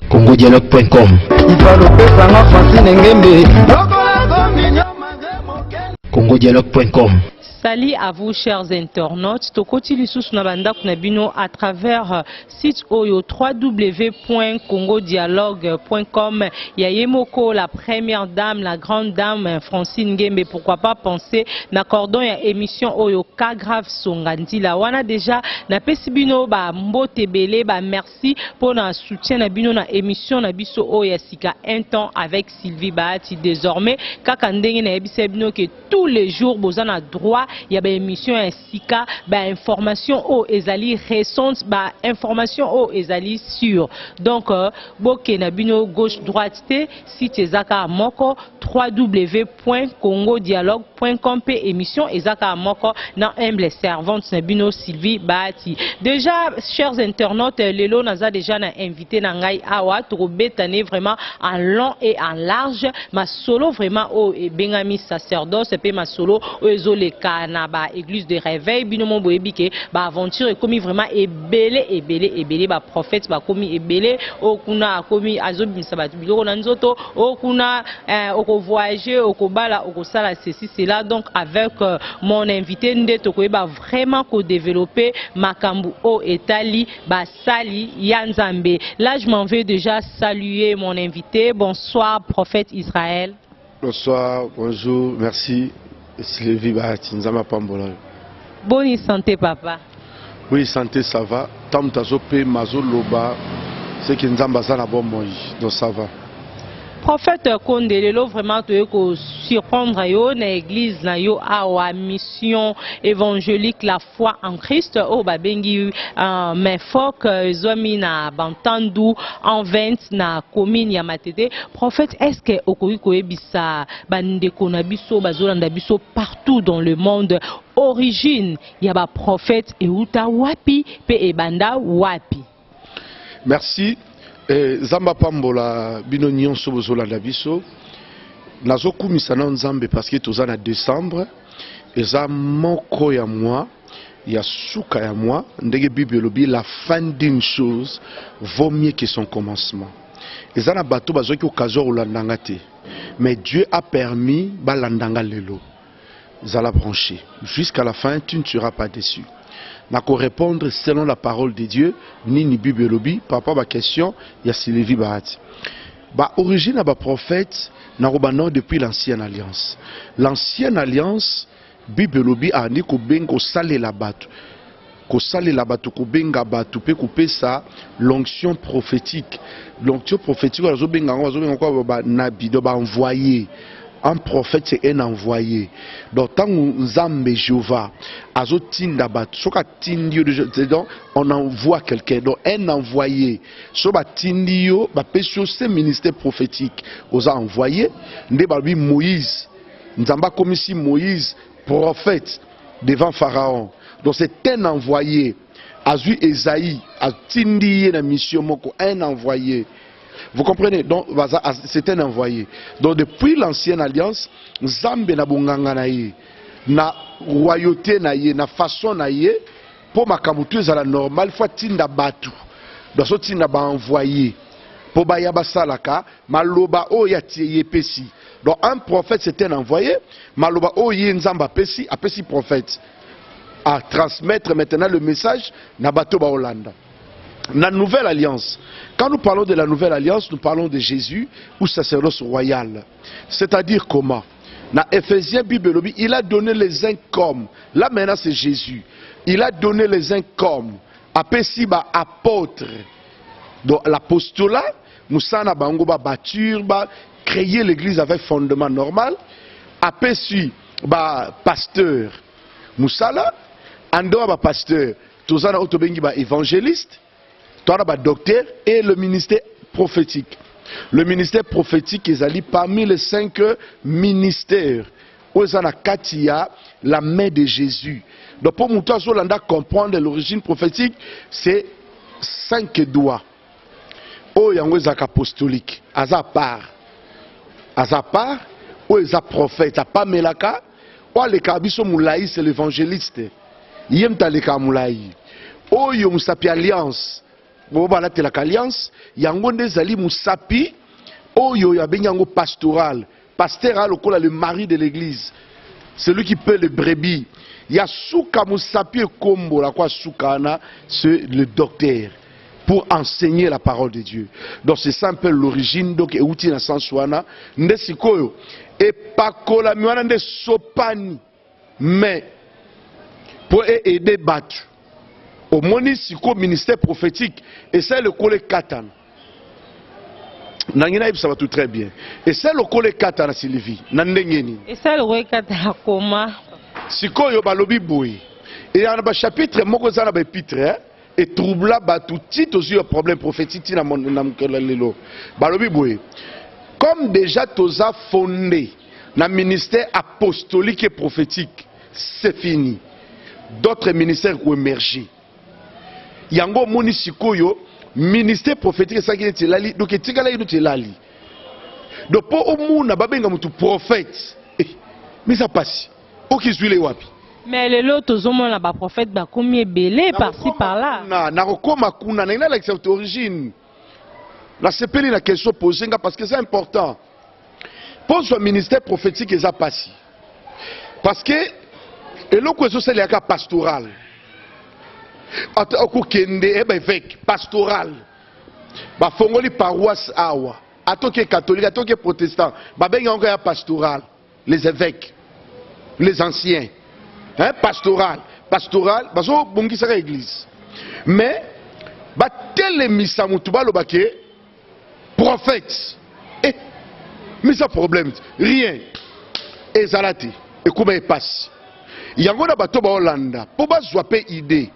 congodialogue.com congodialogue.com. Salut à vous chers internautes. Tokoti Lissus Nabanda Kunabino à travers site oyo www.congodialogue.com. Yayemoko, la première dame, la grande dame Francine Ngembe. Pourquoi pas penser n'accordons ya émission oyo ka grave songandi la wana déjà na pesibino ba mbote belé ba merci pour na soutien na bino na émission na biso oya sika un temps avec Sylvie Bahati désormais kaka ndenge na yebisa bino que tous les jours bozana droit il y a une émission sika ba information au ezali récente ba information au ezali sur donc boke na bino gauche droite te site ezaka moko www.congodialogue.com pe émission ezaka moko na humble servante na bino Sylvie Bahati. Déjà chers internautes lelo naza déjà na invité na ngai awa to betane vraiment en long et en large ma solo vraiment au bengami sacerdoce pe ma solo o ezoleka na ba église de réveil binomo boyebike ba aventure komi vraiment ebele ba prophète ba komi ebele okuna komi azobimisa ba biloko na nzoto okuna oko voyager oko bala oko sala ceci cela donc avec mon invité ndeto ko ba vraiment ko développer makambu o etali ba sali ya Nzambe. Là je m'en vais déjà saluer mon invité. Bonsoir prophète Israël. Bonsoir, bonjour, merci. Sylvie Bahati, Nzama Pambola. Bonne santé, papa. Oui, santé, ça va. Tam tazope, mazo loba, c'est que Nzamba zana bon moi, donc ça va. Prophète Kondelelo, vraiment, tu es surprendre yo na église na yo awa mission évangélique la foi en Christ au babengi mais fok zomi na bantandu en 20 na commune ya Matete. Prophète, est-ce que okoki koyebisa bandeko na biso bazolanda biso partout dans le monde origine ya ba prophète euta wapi pe ebanda wapi? Merci. Zamba Pambola bino nyonso bozolanda biso nazokumisa na Nzambe parce que toza na décembre eza moko ya moi ya suka ya moi ndenge Bible lobi la fin d'une chose vaut mieux que son commencement. Eza na bato bazoki occasion olandanga te mais Dieu a permis balandanga lelo zala branché jusqu'à la fin tu ne seras pas déçu. N'a qu'à répondre selon la parole de Dieu, ni Bible lobi, par rapport à ma question, il y a Sylvie Bahati. Ba origine à ba prophète, n'a depuis l'ancienne alliance. L'ancienne alliance, Bible lobi a dit qu'on bengo salé la batu. Qu'on salé la batu, qu'on benga batu, peut couper ça, l'onction prophétique. L'onction prophétique, on a benga quoi, ba nabi, ba envoyé. Un prophète c'est un envoyé. Donc tant Nzambe Jéhovah azotinda bat soka tindio donc on envoie quelqu'un donc un envoyé so ba tindio ba peso ce ministère prophétique aux a envoyé nde ba lui Moïse Nzamba comme si Moïse prophète devant Pharaon. Donc c'est un envoyé. Azu Esaïe a tindié la mission moko un envoyé. Vous comprenez? Donc, c'est un envoyé. Donc, depuis l'ancienne alliance, Nzambe na bonganga na ye, na royauté na ye, na façon na ye, pour ma kamutu za la normale, faut tinda batu. Donc, so tinda ba envoyé. Pour ba yaba salaka, maloba o ya tiye pesi. Donc, un prophète c'est un envoyé, maloba o ye Nzamba pesi, a pesi prophète. À transmettre maintenant le message na bato ba Hollande. La nouvelle alliance. Quand nous parlons de la nouvelle alliance, nous parlons de Jésus ou sacerdoce royal. C'est-à-dire comment? Dans Ephésiens, Bible, il a donné les uns comme. Là maintenant c'est Jésus. Il a donné les uns comme. Après si ba apôtre. Donc l'apostolat, Moussana bango ba bâtir, ba créer l'église avec fondement normal. Après si ba pasteur. Moussala, ando ba pasteur. Tozana otobengi ba évangéliste. Docteur et le ministère prophétique. Le ministère prophétique est allé parmi les 5 ministères. Où est la main de Jésus. Donc pour nous comprendre l'origine prophétique, c'est 5 doigts. Oh, il y a un apostolique. À part. aza part oyo eza prophète apamelaka oyo aleka biso molai c'est l'évangéliste ye moto aleka molai oyo mosapi alliance bo balatelaka alliance yango nde ezali mosapi oyo abengi yango pastoral. Pasteur lokola le mari de l'église, celui qui paie les brebis. Ya souka mosapi kombo la kwa soukana, c'est le docteur pour enseigner la parole de Dieu. Donc c'est ça un peu l'origine donc et outil na sanswana nde sikoyo et pakola miwana nde sopani mais pour aider battu au moni siko ministère prophétique et c'est le collègue Katan. Nangina ibsa tout très bien. Et c'est le collègue Katan Sylvie. Nandengeni. Et c'est le collègue Katan comment sikoyo balobi boy. Et il y a un chapitre moko za na ba épître et troubla ba tout titre aussi un problème prophétique na mon lelo. Balobi boy. Comme déjà toza fondé na ministère apostolique et prophétique, c'est fini. D'autres ministères ont émergé. Yango moni sikoyo ministère prophétique ça qui est lali donc etikala ino telali. Donc pour au monde babenga mutu prophète. Mais ça passe. Okizwile wapi? Mais le lot tozomona ba prophète ba komi belé par-ci par-là. Na rekoma kuna na ina la cette origine. La sepeli la question posée parce que c'est important. Pour ce ministère prophétique ça passe. Parce que et le question c'est le cas pastoral. Ako kende évêque pastoral. Ba fongoli paroisse awa. Atoke catholique, atoke protestant, ba benga encore pastoral, les évêques, les anciens. Hein, pastoral, baso bongi saka église. Mais ba telle misa mutu ba lobake prophète. Eh, mais ça problème, rien. Ezalati, et comment il passe. Yango na bato ba Hollanda, po ba zwape idée.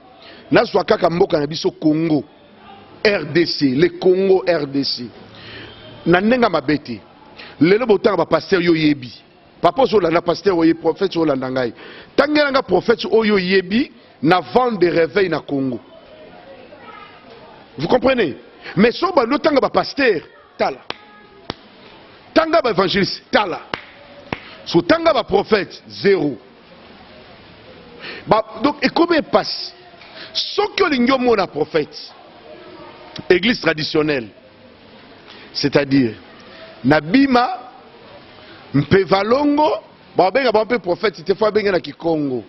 Na zwa kaka mboka na biso Congo, RDC, le Congo RDC. Na nenga mabete. Lelo botanga ba pasteur yo yebi. Papa so la pasteur oye prophète so la ndangai. Tangela nga prophète oyo yebi na vent de réveil na Congo. Vous comprenez? Mais so ba no tanga ba pasteur tala. Tanga ba évangéliste tala. So tanga ba prophète zéro. Bah, donc et comment passe? Ce que l'igno mona prophète, église traditionnelle, c'est-à-dire Nabima, Mpevalongo, Babenga Bampe prophète, c'était fois Benga na Kikongo,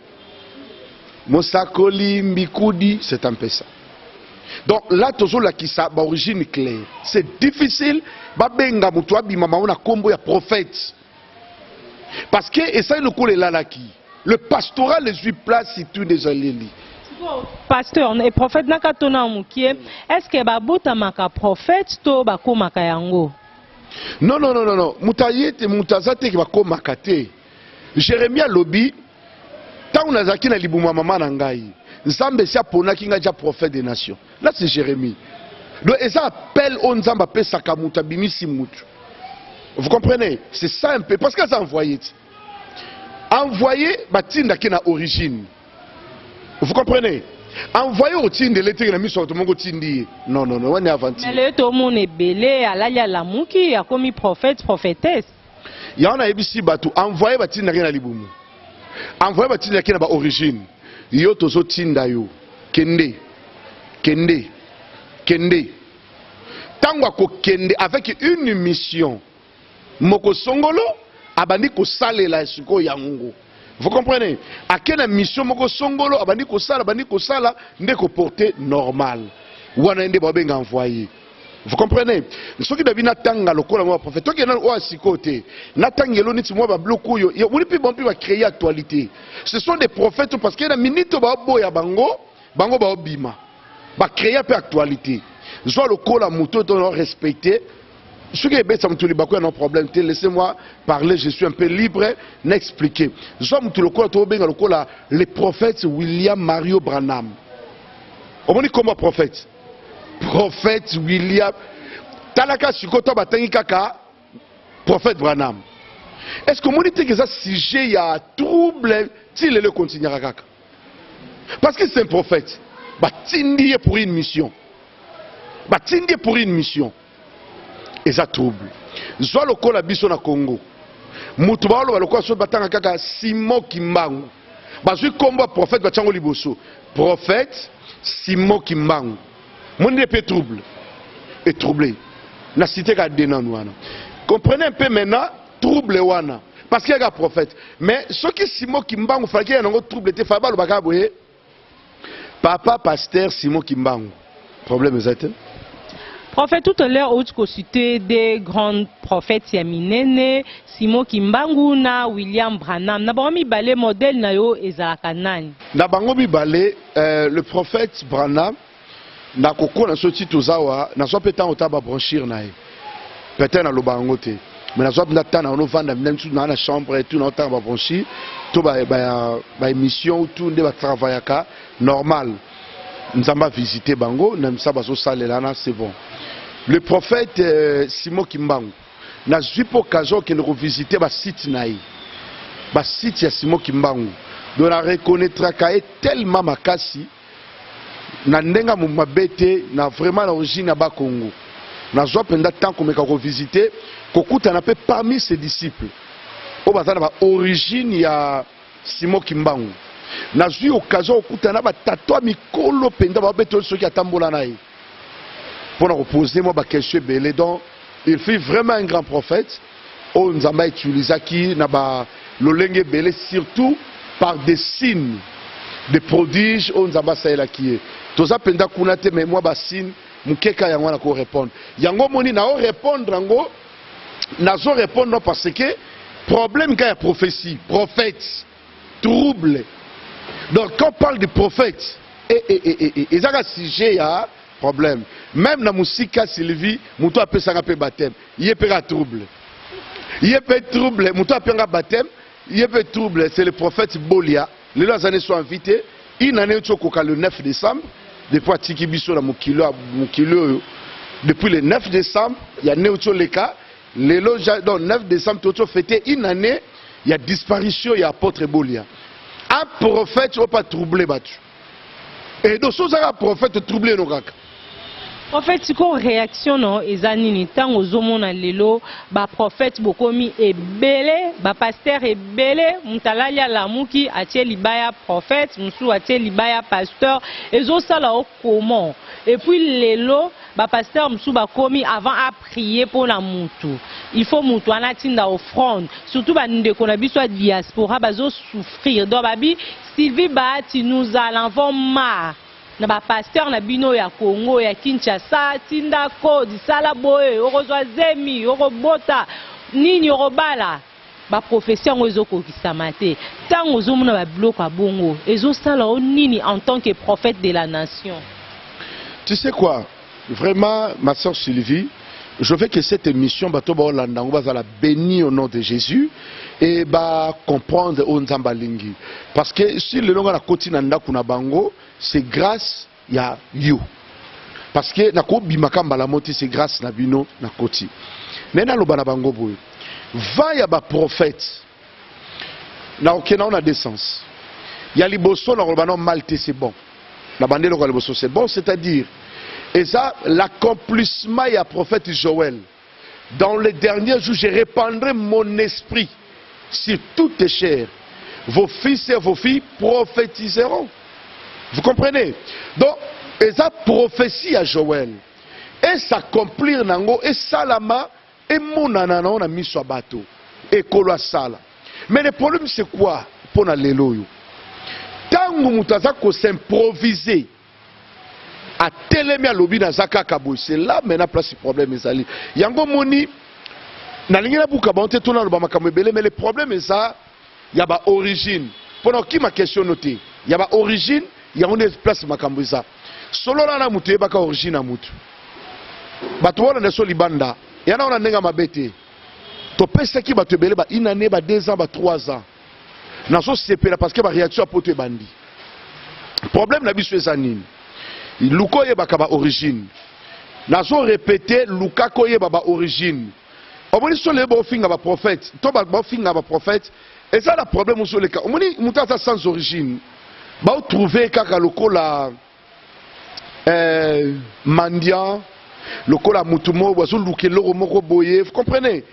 Mosakoli, Mbikoudi, c'est un peu ça. Donc là, toujours la Kissa, origine claire. C'est difficile, Babenga Moutoua Bimama, on a combo ya prophète. Parce que, et ça, le coup est là, le pastoral les 8 places, c'est tout des allélis. Pasteur et prophète nakatona mukie est-ce que babuta maka prophète to bakomaka yango? Non mutayete mutazate ki bakomaka te. Jérémie lobi tant nazaki na libuma mama na ngai nzambe sia ponaki nga ja prophète des nations. Là c'est Jérémie. Donc et ça appelle on nzamba pesa kamuta bimisi mutu. Vous comprenez? C'est ça un peu parce que ça envoyé batinda ki na origine. Vous comprenez? Envoyez au Tindi l'été na miso to mongo Tindi. Non, on est avanti. Mais le to mon est belé alalia la muki a commis prophète prophétesse. Ya on a ebisi batu envoyez batinda na libumu. Envoyez batinda na ba origine. Yo to zo tinda yo. Kende. Tango ko kende avec une mission. Moko songolo abandi ko salela esiko yango. Vous comprenez? À quelle mission moko songolo abandi ko sala ndeko porter normal. Wana ende babenga envoyé. Vous comprenez? Ce qui devient natanga lokola mo prophète. To ke na o asikote. Natangelo niti mo ba bloku yo. Yo muni pi bon pi va créer actualité. Ce sont des prophètes parce que na minute ba boya bango ba obima. Ba créer peu actualité. Zo lokola muto to respecter. Ce qui est bête, il n'y a pas de problème. Laissez-moi parler, je suis un peu libre d'expliquer. Le prophète William Mario Branham. On dit comment prophète? Prophète William. Talaka Sikoto Batangi Kaka. Prophète Branham. Est-ce que vous dites que ça sujet il y a trouble? S'il le continuera Kaka. Parce que c'est un prophète. Batindi pour une mission. eza trouble zwa lokola biso na Congo mutu baoloba lokola so batanga kaka Simon Kimbangu bazwi kombo ya prophète batiango liboso prophète Simon Kimbangu monde pe trouble et troublé na cité ka denan wana comprenez un peu maintenant trouble wana parce qu'il y a un prophète mais ce qui Simon Kimbangu fallait qu'il y ait un trouble était fa balo baka boye papa pasteur Simon Kimbangu problème exact. Prophète, tout à l'heure, tu cité des grands prophètes Yaminene, Simon Kimbangu na William Branham. Nabangomi balé modèle na yo ezalakanani. Nabangomi balé le prophète Branham na koko na soti tozawa na so petan otaba branchir na e. Peut-être na lobangote. Mais na so petan na ono vanda même tout na chambre et tout na otaba branchir to ba émission tout nde ba travaillaka normal. Nous avons visité Bango, nous avons c'est bon. Le prophète Simon Kimbangu n'a eu l'occasion de revisiter le site naï. Le site de Simon Kimbangu. Donc on reconnaîtra qu'il est tellement makasi. Na ndenga mabete na vraiment l'origine à Congo. Na joie pendant temps qu'on m'a revisité, kokuta na pe parmi ses disciples. Au bazar na origine ya Simon Kimbangu. Na eu l'occasion de na ba tatwa mikolo penda ba beto ceux qui atambola naï. Pour nous poser moi question belé donc il fut vraiment un grand prophète. On nous a utilisé qui na ba lolenge belé surtout par des signes des prodiges on nous a ça là qui est. Toza penda kuna te mais moi ba signe mukeka yango na ko répondre. Yango moni na o répondre yango na zo répondre parce que problème quand il y a prophétie, prophète, trouble. Donc quand on parle de prophète et ça sujet ya problème. Même dans la musique Sylvie, muto appelle ça un baptême. Il y a trouble. Il y a trouble, muto appelle un baptême. Il y a trouble, c'est le prophète Bolia. Les années sont invités. Une année le 9 décembre, depuis Tiki Bisso dans Mukilo, depuis le 9 décembre, il y a Néocho Leka. Le 9 décembre, tout fêté une année, il y a disparition, il y a apôtre Bolia. Un prophète, il ne pas troubler battu. Et donc, si un prophète troublé, nos gars. En fait, c'est quoi réaction non ezanini tant aux hommes na lelo ba prophète bokomi ebele ba pasteur ebele mutala ya lamuki atie libaya prophète musu atie libaya pasteur ezo sala comment et puis lelo ba pasteur musu ba komi avant à prier pour la mutu il faut mutu anatinda offrande surtout ba ndeko na biso diaspora bazo souffrir donc babi Sylvie Bahati nous allons marre na ba pasteur na bino ya Congo ya Kinshasa tinda kodi sala boye orozwa zemi orobota nini orobala ba professeur ngozo kokisama te tango zomuna ba bloc a bongo ezo sala nini en tant que prophète de la nation. Tu sais quoi, vraiment ma sœur Sylvie, je veux que cette émission bato ba Hollande va la bénir au nom de Jésus et ba comprendre au Nzamba lingi parce que si le longa na continent na kuna bango c'est grâce ya you parce que na ko bimaka mbala moti c'est grâce na bino na koti nena loba na bango boye va ya ba prophète na okena on a des sens ya liboso na loba no malte c'est bon na bandelo ko liboso c'est bon c'est-à-dire et ça l'accomplissement ya prophète Joël dans les derniers jours je répandrai mon esprit sur toutes tes chairs vos fils et vos filles prophétiseront. Vous comprenez? Donc, et ça prophétie à Joël. Et s'accomplir nango, et salama, et monanana, on a mis sur bateau. Et kolo sala. Mais le problème c'est quoi? Pour na lelo yo. Tango mutaza ko s'improviser. A telemi a lobi na zaka kaboy. C'est là maintenant place le problème ezali. Yango moni, na lingina buka bonte tona loba makambo ebele, mais le problème est ça, il y a ba origine. Pendant qui ma question notée? Il y a ba origine. Il y a une place makambo ça solo na mutu ebaka origine mutu bato wana na so libanda yana ona nenga mabete to pesa ki bato ebele ba une année ba 2 ans ba 3 ans na so sepela parce que ba réaction a poto ebandi problème na biso ezanini luko yebaka ba origine na so répéter luka ko yeba ba origine omoni so lebo finga ba prophète to ba finga ba prophète et ça le problème sur le cas omoni mutata sans origine ba trouver kaka lokola mendiant le kola mutumo bazo luke loro moko boye, vous comprenez?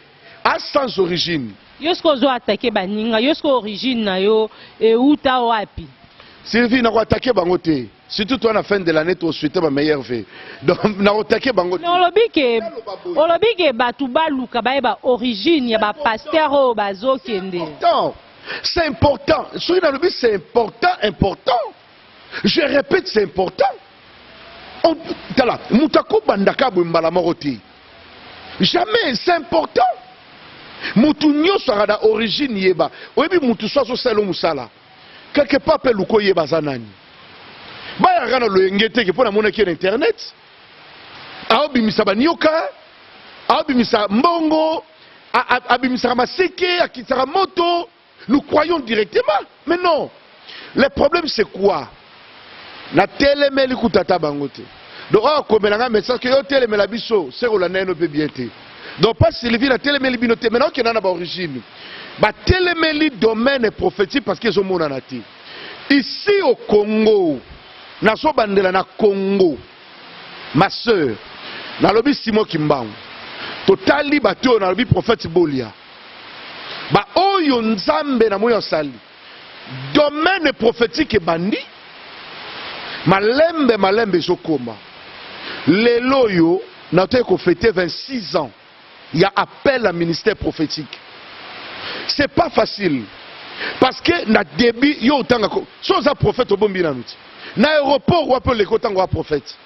À sans origine. Yosko zo attaqué baninga, yosko origine na yo e uta wapi. Sylvie n'a pas attaqué bangote. Surtout toi à la fin de l'année tu souhaitais ma meilleure vie. Donc n'a attaqué bangote. Non lobi ke batu baluka ba origine ya ba pasteur o bazo kende. C'est important. Soyez dans le but, c'est important. Je répète, c'est important. Tala, mutako bandaka bumbala moroti. Jamais, c'est important. Mutu nyoso ada origine yeba. Oyebi mutu so selo musala. Quelque part pe luko yeba zanani. Ba ya gana lo ngete ke pona mona ki internet. Aobimisa banyoka, aobimisa mbongo, abimisa maseke, akitara moto. Nous croyons directement. Mais non. Le problème c'est quoi? Na telemeli kutata bangote. Donc comme un message que yo telemela biso, c'est que la neno peut bien te. Donc pas Sylvie la telemeli binote maintenant qu'il en a origine. Ba telemeli domaine prophétique parce qu'ils ont mon anati. Ici au Congo, na so bandela na Congo. Ma sœur, na lobi Simon Kimbangu. Totali bato na lobi prophète Bolia. Ba oyo nzambe na moyo sali. Domaine prophétique bandi. Malembe sokoma. Lelo yo na te ko fêter 26 ans. Il y a appel à ministère prophétique. C'est pas facile. Parce que na début yo tanga ko so za prophète obombi na nuti. Na aéroport ou appelle les kotanga prophète.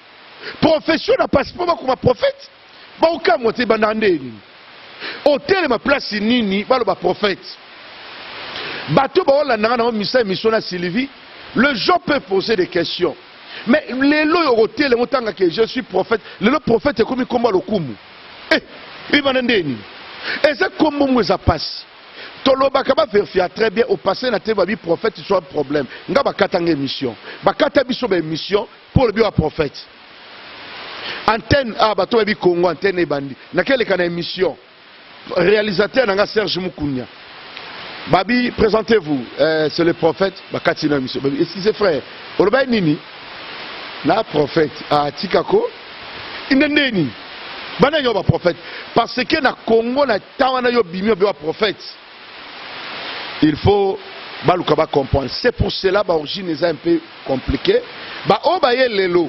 Profession na passeport comme prophète. Ba oka moté bandandeni. Hôtel ma place nini baloba prophète. Bateau ba wala na mission na Sylvie. Le gens peut poser des questions. Mais les lois hôtel les montants que je suis prophète. Le prophète est comme le kumu. Eh, ibandandeni. Et c'est comme moi ça passe. Toloba kaba vérifier très bien au passé na te babi prophète soit un problème. Nga ba katanga mission. Ba kata biso ba mission pour le bio prophète. Antenne bato babi Congo antenne bandi. Na quelle kana émission. Réalisateur nanga Serge Mukunya. Babi, présentez-vous. C'est le prophète. Bakati na mission. Excusez frère. Oloba nini? Na prophète à Tikako. Inendeni. Bana yo ba prophète. Parce que na Congo na tawana yo bimio be prophète. Il faut balukaba comprendre. C'est pour cela ba origine est un peu compliqué. Ba obaye lelo.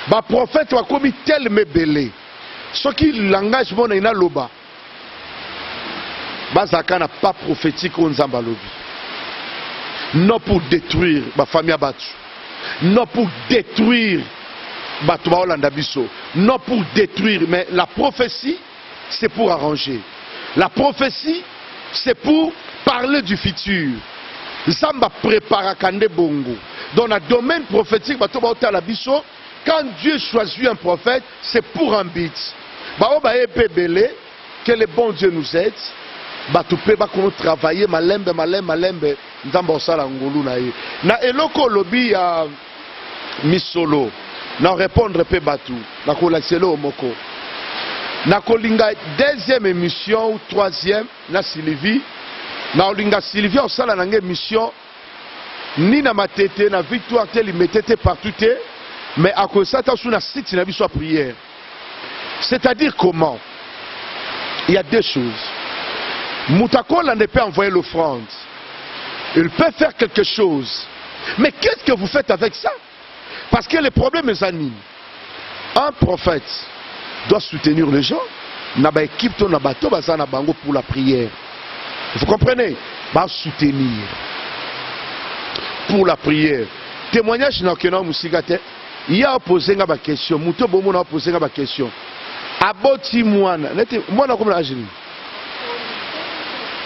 Ba prophète wa komi tel me belé. Ce qui langage mon ina loba. Bazaka n'a pas prophétique au Nzamba lobi. Non pour détruire ma famille abattu. Non pour détruire Batuba Olanda Biso. Non pour détruire. Mais la prophétie, c'est pour arranger. La prophétie, c'est pour parler du futur. Zamba prépare Kande Bongo. Dans le domaine prophétique, Batuba Olanda Biso, quand Dieu choisit un prophète, c'est pour un but. Baoba Ebele, que le bon Dieu nous aide. Batupe ba kono travailler malembe nzamba osala ngolu na ye na eloko lobi ya misolo na répondre pe batu na kolaselo moko na kolinga deuxième émission ou troisième na Sylvie na olinga Sylvie osala na nge mission ni na matete na victoire tel metete partout te mais à cause ça sous na site na biso prière. C'est-à-dire comment? Il y a deux choses. Moutakola ne peut envoyer l'offrande. Il peut faire quelque chose. Mais qu'est-ce que vous faites avec ça? Parce que les problèmes les animent. Un prophète doit soutenir les gens. Naba équipe ton abato bazana bango pour la prière. Vous comprenez? Va soutenir pour la prière. Témoignage na kena musigate. Il a posé une question. Mouto bomo na posé une question. Aboti mwana. Mwana comme la jeune.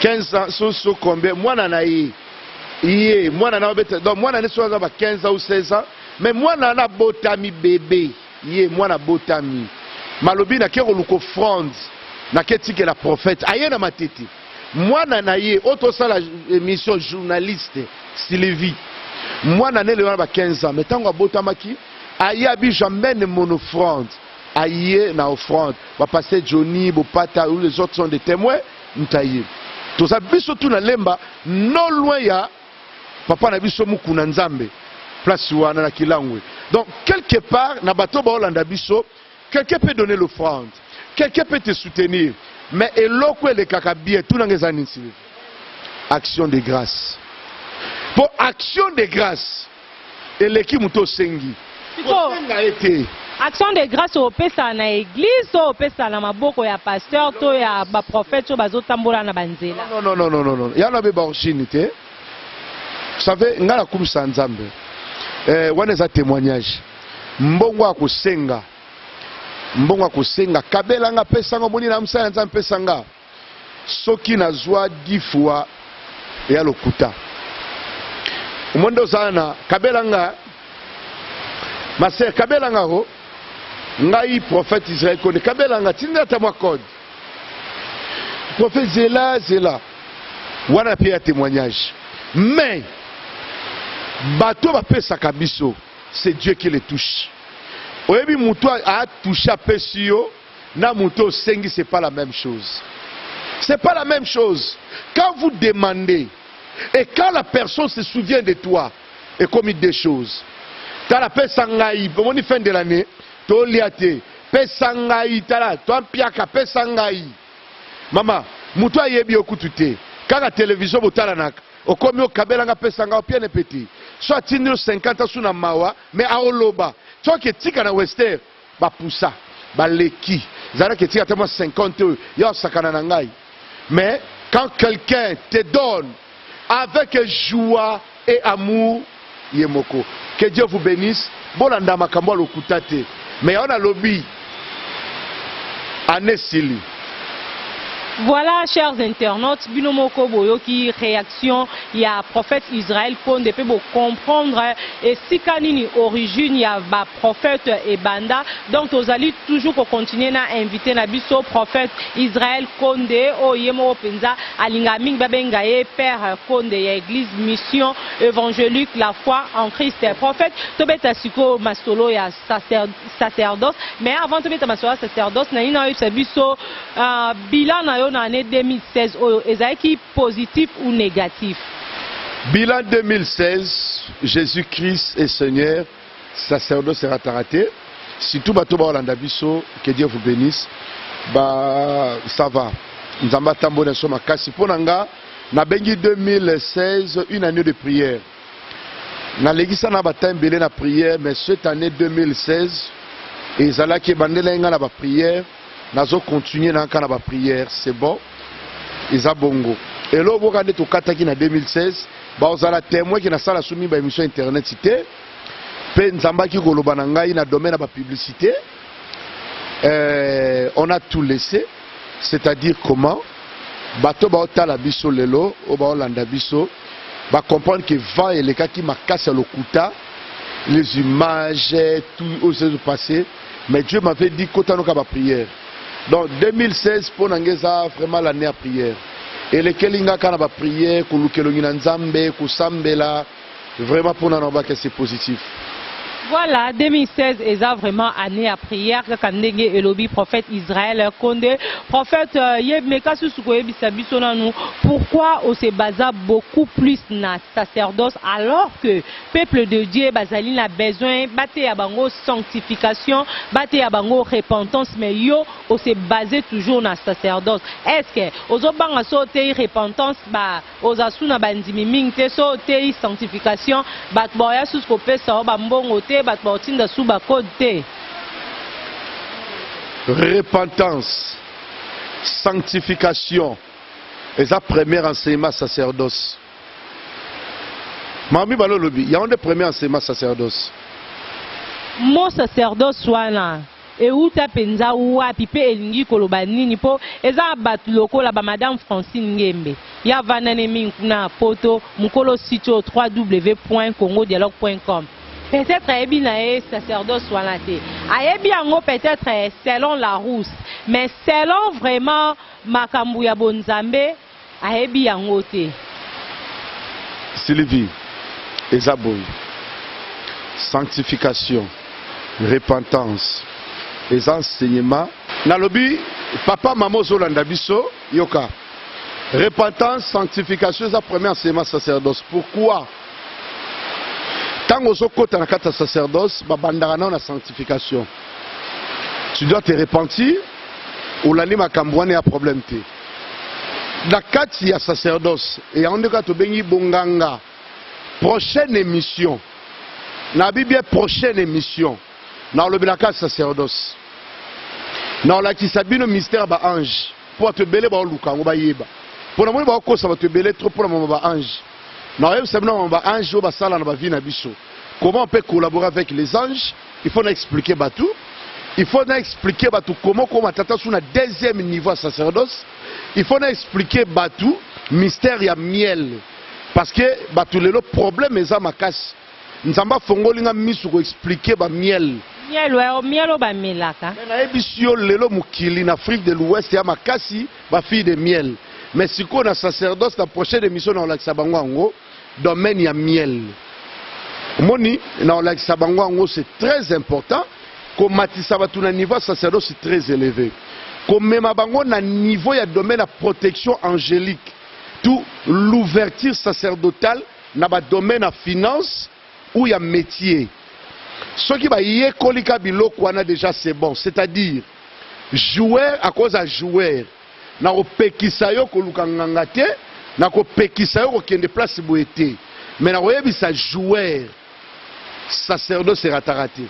15 ans, so combien? Moi, moi, donc moi, 15 ans ou 16 ans. Mais moi, na botami bébé. Moi, na botami. Malobi na kero luko frond. Na keti ke la prophète. Aye na matiti. Moi, na autre ça la émission journaliste. Sylvie. Moi, na ne le 15 ans. Mais tant que botamaki. Aye abi j'emmène mon offrande. Aye na offrande. Va passer Johnny, Bopata, ou les autres sont des témoins. Ntaye. Tout ça, biso tout na lemba, non loin ya, papa na biso mukuna nzambe, place wana na kilangwe. Donc, quelque part, na bato ba Olanda biso, quelqu'un peut donner l'offrande, quelqu'un peut te soutenir, mais eloko le kakabie tout dans action de grâce. Pour action de grâce, eleki muto sengi. Action de grâce au pesa na église, au pesa na maboko ya pasteur, to ya ba prophète, to bazotambola na banzela. Non. Il y en a des opportunités. Vous savez, nga la kumisa nzambe. Wana za témoignage. Mbongo akusenga. Mbongo akusenga. Kabela nga pesa nga moni na msa nzambe pesa nga. Soki na zwa 10 fois ya lokuta. Umondo sana kabela nga. Maser kabela nga ho. Ngai prophète Israël kone kabela nga tinda ta mwa code. Prophète Zela. Wana pia témoignage. Mais bateau va pesa kabiso, c'est Dieu qui les touche. Oyebi muto a touché à pesio, na muto sengi c'est pas la même chose. C'est pas la même chose. Quand vous demandez et quand la personne se souvient de toi, et commis des choses. T'as la pesa ngai, bon fin de l'année, to liate, pesa ngai tala, toi piaka pesa ngai. Mama, muto ayebi okutute. Quand la télévision botala nak, okomi okabela nga pesa nga bien petit. Soit tinyo 50 suna mawa, mais a oloba. Soit que tika na wester, ba poussa, ba leki. Zara que tika tellement 50 yo sakana na ngai. Mais quand quelqu'un te donne avec joie et amour, yemoko. Que Dieu vous bénisse. Bolanda makambo lokutate. Mais on a lobby. Anesili. Voilà, chers internautes, Binomoko Boyoki, réaction, il y a prophète Israël Konde, peut comprendre, et si kanini origine, il y a prophète et banda, donc aux alliés toujours pour continuer à inviter Nabiso, prophète Israël Konde, o Yemo Penza, Alingaming Babengaye, Père Konde, Église, mission évangélique, la foi en Christ, prophète, Tobeta Siko Masolo, il y a sacerdoce, mais avant Tobeta Masolo, sacerdoce, Naina Sabiso, bilan en année 2016, est-ce positif ou négatif? Bilan 2016, Jésus-Christ est Seigneur, sacerdoce sera raté. Si tout bateau va Hollanda Bisso, que Dieu vous bénisse, bah ça va. Nous avons tambouré sur ma casse. Pour Nanga, na bengi 2016, une année de prière. Na l'église na bataille belé na prière, mais cette année 2016, et zala qui bandela nga na ba prière. Nazo continuer dans la prière, c'est bon. Ils ont bongo. Et là, vous regardez tout kataki en 2016, vous avez témoin qui n'a pas soumis à émission internet cité. Pe nzamba ki kolobananga ina domaine de la publicité. On a tout laissé, c'est-à-dire comment bato ba otala biso lelo, o ba olanda biso, ba comprendre que vent et les cas qui m'a cassé le kuta, les images, tout au passé. Mais Dieu m'avait dit qu'on a pas prière. Donc 2016 pour Nangeza vraiment l'année à prière. Et les Kelinga quand on a prière, pour Lukelongina Nzambe, pour Sambela, vraiment pour Nanoba que c'est positif. Voilà, 2016 est vraiment année à prière. Kandenge Elobi, prophète Israël Konde, prophète Yebmeka Susukoye Bisabisonanu. Pourquoi on se base beaucoup plus na sacerdoce alors que peuple de Dieu Bazali a besoin battre à bango sanctification, battre à bango repentance, mais yo on se base toujours na sacerdoce. Est-ce que aux obanga sauter repentance ba aux asuna bandimi mingte sauter sanctification bat boya suskope sa ba mbongo repentance, sanctification, et ça premier enseignement sacerdoce. Mami balo lobi, il y a un des premiers enseignements sacerdoce. Mon sacerdoce soit là. Et où ta penza ou a pipe elingi kolobanini po eza bat loko la ba madame Francine Ngembe. Ya vanane minkuna poto mukolo site www.congodialogue.com. Peut-être que sacerdoce soit là. Peut-être selon la rousse. Mais selon vraiment Makambouya Bonzambe, ayebi yango te. Sylvie, Ezaboy, sanctification, repentance, les enseignements. Nalobi, papa, maman, Zolanda Bisso, Yoka. Repentance, sanctification, c'est le premier enseignement sacerdoce. Pourquoi? Tant que vous êtes dans le sacerdoce, vous avez la sanctification. tu dois te repentir ou l'année makambouane a problème te. La kati ya sacerdoce et en cas to bengi bonganga. Prochaine émission. Na Bible prochaine émission. Na le bilaka sacerdoce. Na la ki sabino mystère ba ange. Pour te belé ba luka ngo ba yeba. Pour na mo ba ko sa ba te belé trop pour na ba ange. Na yeba sabino ba ange ba sala na ba vie na biso. Comment on peut collaborer avec les anges? Il faut expliquer tout. Il faut expliquer tout comment tata sur un deuxième niveau à sacerdoce. Il faut expliquer tout mystère ya miel parce que tout le problème est ma casse. Nous avons fongolinga misu ko expliquer miel. Miel ouais miel ba melaka. Na ebisio lelo mukili na Afrique de l'Ouest ya makasi ba fille de miel. Mais si qu'on a sacerdoce la prochaine émission na la bango ango domaine ya miel. Moni na la bango ango c'est très important. Comme matissa va tout niveau sacerdoce c'est très élevé. Comme même bango na niveau ya domaine de protection angélique. Tout l'ouverture sacerdotale na ba domaine à finance ou ya métier. Ce qui va y kolika biloko wana déjà c'est bon, c'est-à-dire joueur à cause à joueur. Na ko pekisa yo ko lukanganga te, na ko pekisa yo ko kende place boete. Mais na ko yebisa joueur sacerdoce sera raté.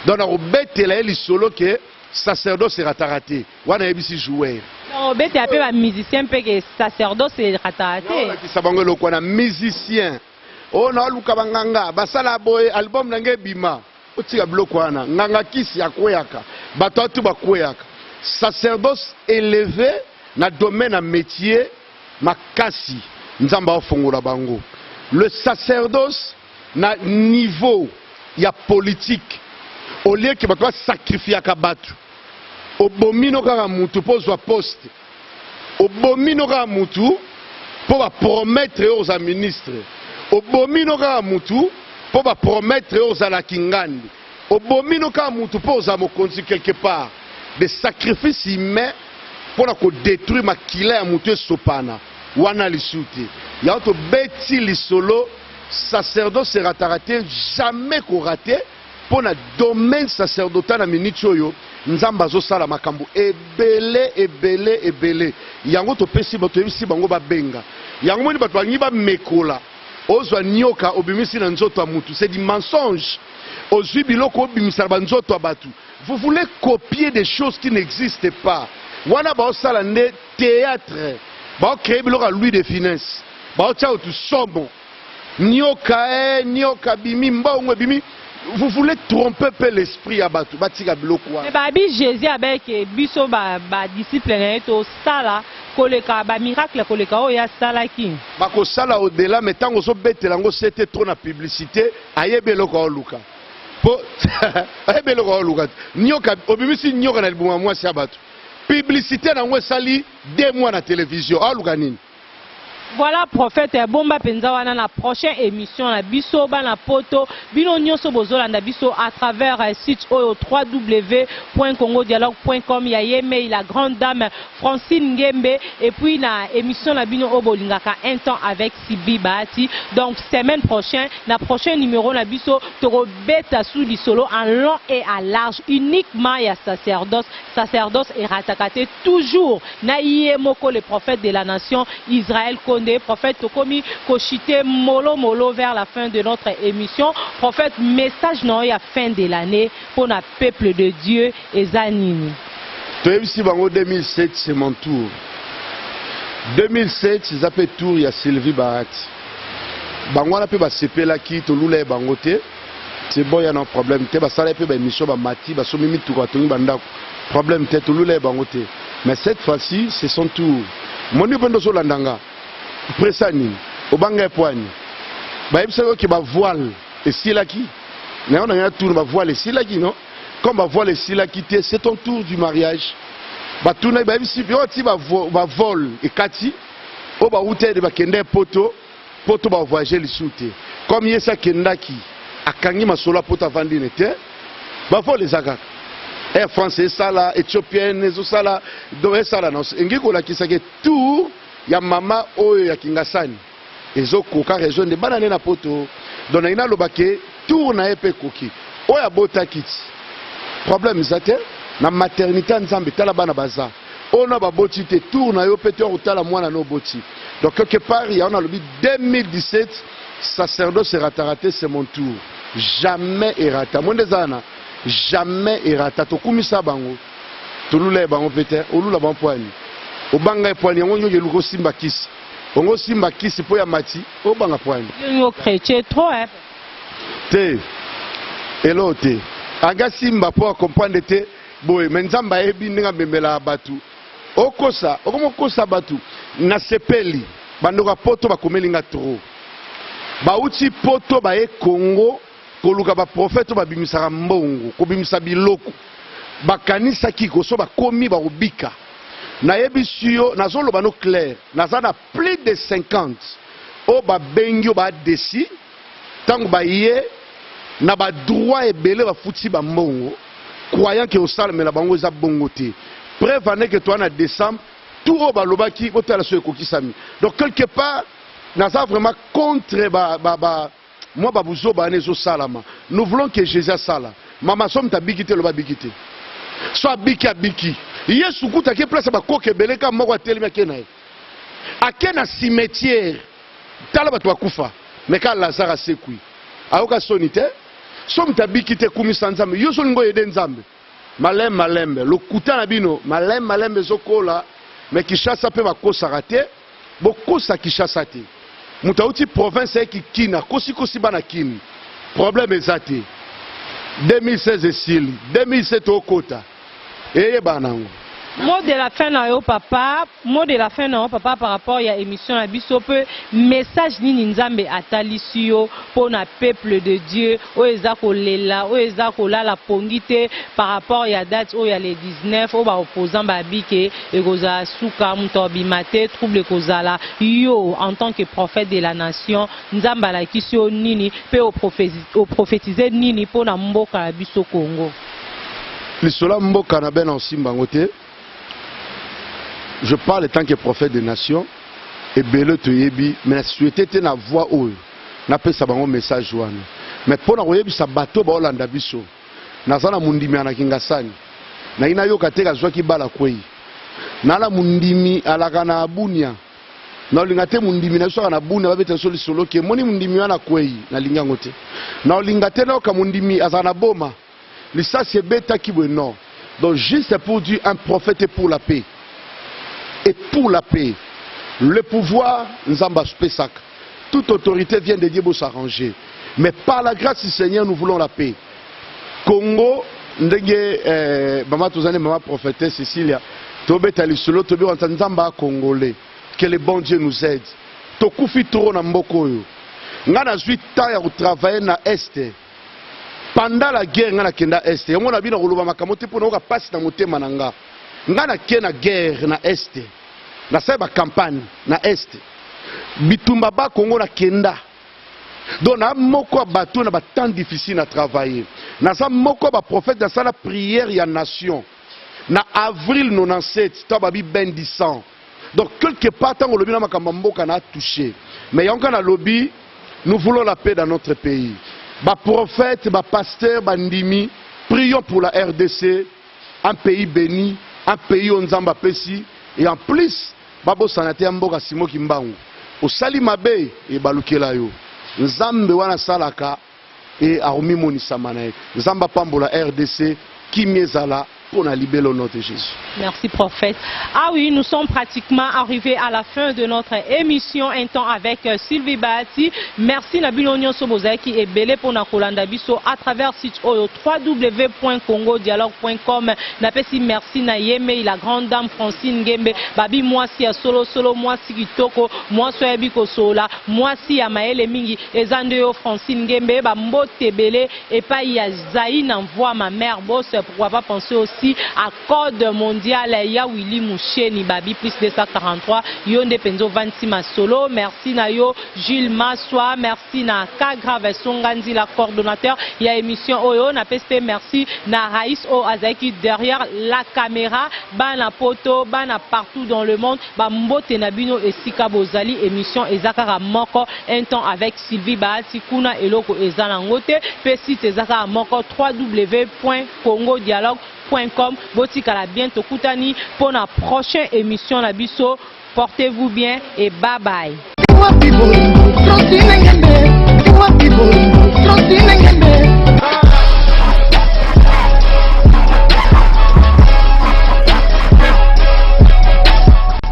Donc na ko betela eli solo que sacerdoce sera raté. Wana yebisi joueur. Non, bete appelle un musicien parce que sacerdoce sera raté. Non, qui sabango loko na musicien. Oh na luka banganga basala boy album nange bima. Otika bloko wana nganga kisi akweyaka. Bato tu bakweyaka. Sacerdoce élevé na domaine à métier makasi nzamba ofongola bango. Le sacerdoce na niveau ya politique au lieu que bato sacrifier akabatu. Obomino kaka mutu pozwa poste. Obomino kaka mutu pour promettre aux ministres. Obomino kaka mutu pour promettre aux alakingandi. Obomino kaka mutu pour aux amokonzi quelque part. Des sacrifices humains pour détruire ma kila ya mutu sopana. Wana lisuti. Ya to beti lisolo sacerdoce sera raté jamais ko raté pour na domaine sacerdotal na minichoyo. Nzamba zo sala makambo ebele yango to pesi bato ebisi bango ba benga yango moni bato bangi ba mekola ozwa nyoka obimisi na nzoto ya mutu c'est du mensonge ozwi biloko obimisa ba nzoto ya batu. Vous voulez copier des choses qui n'existent pas. Wana ba osala nde théâtre ba créer biloko Louis de Finesse ba otia otu sombo nyoka bimi mbongo bimi. Vous voulez tromper peu l'esprit à Batou, Batika Blokwa. Mais Babi Jésus avec biso ba disciple na to sala koleka ba miracle koleka o ya sala ki. Ba ko sala au-delà mais tant ozo betela ngo c'était trop na publicité ayebelo ko luka. Po ayebelo ko luka. Nyoka obimisi nyoka na libuma moi si abatu. Publicité na ngo sali 2 mois na télévision a luka nini. Voilà prophète bomba penza wana na prochaine émission na biso bana poto bino nyonso bozolanda biso à travers site www.congodialogue.com ya yeme la grande dame Francine Ngembe et puis na émission na bino obolingaka un temps avec Sibi Bahati. Donc semaine prochaine na prochain numéro na biso toro beta sous li solo en long et à large uniquement ya sacerdoce et ratakate toujours na yemoko le prophète de la nation Israël des prophètes Tokomi Koshite Molo vers la fin de notre émission. Prophète, message non à fin de l'année pour le peuple de Dieu et Zanini. 2007 c'est mon tour. 2007 c'est appelé tour il y a Sylvie Bahati. Bangwana pe ba sepela ki to lula e bangote. C'est bon il y a un problème te ba sala pe ba émission ba mati ba so mimi tuka tongi banda problème te to lula e bangote. Mais cette fois-ci c'est son tour. Moni pendo so landanga. Presani, obanga poani. Ba yebisa ki ba voile et silaki. Mais on a un tour ba voile et silaki non. Comme ba voile et silaki te c'est ton tour du mariage. Ba tourna ba yebisi ti ba vol et kati. O ba ute de ba kende poto ba voyager li soute. Comme yesa kendaki akangi masolo poto vandi nete. Ba vol les aga. Air France ça là, éthiopienne ça là, do ça là non. Ngi ko la kisake tour ya mama oyo ya Kingasani ezo koka région de banane na poto dona ina lobake tour na epe koki oya bota kiti problème zate na maternité nzambe tala bana baza on a baboti te tourne yo pété otala mwana no boti. Donc quelque part il y a on a le 2017 sacerdoce raté c'est mon tour. Jamais errata. Mon désana jamais errata. To kumisa bango. To lule bango pété olula ban poani. Obanga poani ngonyo ye luko simba kisi. Ongo simba kisi po ya mati obanga poani. Yo chrétien trop hein. Te elote aga simba po comprendre te boy menzamba ebi ninga memela batu okosa okomokosa batu na sepeli bandoka poto bakomelinga trop bauti poto bae Congo koluka ba prophète babimisaka mbongo kobimisa biloko bakanisa kiko so bakomi barubika na yebisio nazoloba no clair nazana plus de 50 o babengio ba desi tango baye na ba droit ebele bafuti ba mbongo croyant que au salme la bango za bongo te preuve ane que toi en décembre tout au balobaki otala so ekokisami. Donc quelque part naza vraiment contre moi babuzo ba nezo salama. Nous voulons que Jésus sala mama som ta bikite lo ba bikite so biki yesu kuta ke place ba koke beleka moko atelemi akena akena cimetière tala ba to kufa mais quand Lazare sekui aoka sonite som ta bikite kumisa nzambe yo so ngo yede nzambe malembe lokuta na bino malembe zokola mais Kishasa pe bakosa raté bokosa Kishasa te mutauti province qui kina kosi bana kini problème ezate 2016 esili 2017 okota eye banango. Mot de la fin na yo papa, mot de la fin na yo papa par rapport à émission na biso peu message nini nzambe atalisi yo pour na peuple de Dieu o ezako lela o ezako la pongite par rapport à date o ya les 19 o ba opposant ba bike ekoza suka muto bimate trouble kozala yo en tant que prophète de la nation nzamba la kisio nini pe o prophétiser nini pour na mboka na biso Congo. Lisola mboka na ben en simbangote. Je parle en tant que prophète des nations et belle te yebi mais souhaité te na voix oyo na pesa bango message wana mais pour na yebi sa bateau ba Olanda biso na zana mundimi ana kingasani na ina yo kateka zwaki bala kwei na la mundimi alaka na abunia na lingate mundimi na so na bunia ba beta soli solo ke moni mundimi wana kwei na lingango te na lingate na ka mundimi azana boma lisa se beta kibwe non. Donc juste pour dire un prophète pour la paix. Et pour la paix, le pouvoir, Nzamba Spesak, toute autorité vient de Dieu pour s'arranger. Mais par la grâce du Seigneur, nous voulons la paix. Congo, maman Touzane, maman prophétesse Cécilia, Tobe Talisolo, Tobe Nzamba Congolais, que le bon Dieu nous aide. Tokufi Toro na Mbokoyo. Ngana 8 ans à travailler na Est. Pendant la guerre, ngana kenda Est. Et on a vu na Roloba Makamote pour nous passer na moté mananga. Ngana kena guerre na Est. Na seba campagne na Est. Bitumba ba Congo na kenda. Donc na moko bateau na ba temps difficile à travailler. Na sa moko ba prophète dans la prière ya nation. Na avril 97, to babi ben 10 ans. Donc quelque part tant lobi na makamba mboka na touché. Mais yanka na lobby, nous voulons la paix dans notre pays. Ba prophète, ba pasteur, ba ndimi, prions pour la RDC, un pays béni, un pays où Nzamba pesi, et en plus, babo sanate mboka simo kimbangu. Au sali mabe et balukela yo. Nzambe wana salaka et arumi monisa manae. Nzamba pambola RDC qui miezala pour libérer le nom de Jésus. Merci prophète. Ah oui, nous sommes pratiquement arrivés à la fin de notre émission Un temps avec Sylvie Bahati. Merci Nabino Nyon Sobozaï qui est belé pour Nakolanda Biso à travers site www.congodialogue.com. Napesi merci na yeme la grande dame Francine Gembe. Babi moi si a solo moi si kitoko moi soyebi ko sola moi si ya maele mingi ezandeo Francine Gembe ba mbote belé et pas ya Zaï n'envoie ma mère boss pourquoi pas penser aussi à code mondial ya Willy Moucheni Babi plus 243 Yonde Penzo 26 Masolo. Merci na yo Jules Maswa, merci na Kagrave Songanzi la coordonnateur ya émission Oyo na peste merci na Raïs O Azaki derrière la caméra bana poto bana partout dans le monde ba mbote na bino esika bozali émission ezakara moko un temps avec Sylvie Bahati kuna eloko ezana ngote pe site ezakara moko www.congodialogue congodialogue.com. Botikala bientôt Koutani pour la prochaine émission la biso. Portez-vous bien et bye bye.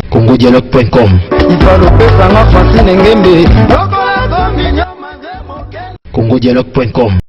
congodialogue.com congodialogue.com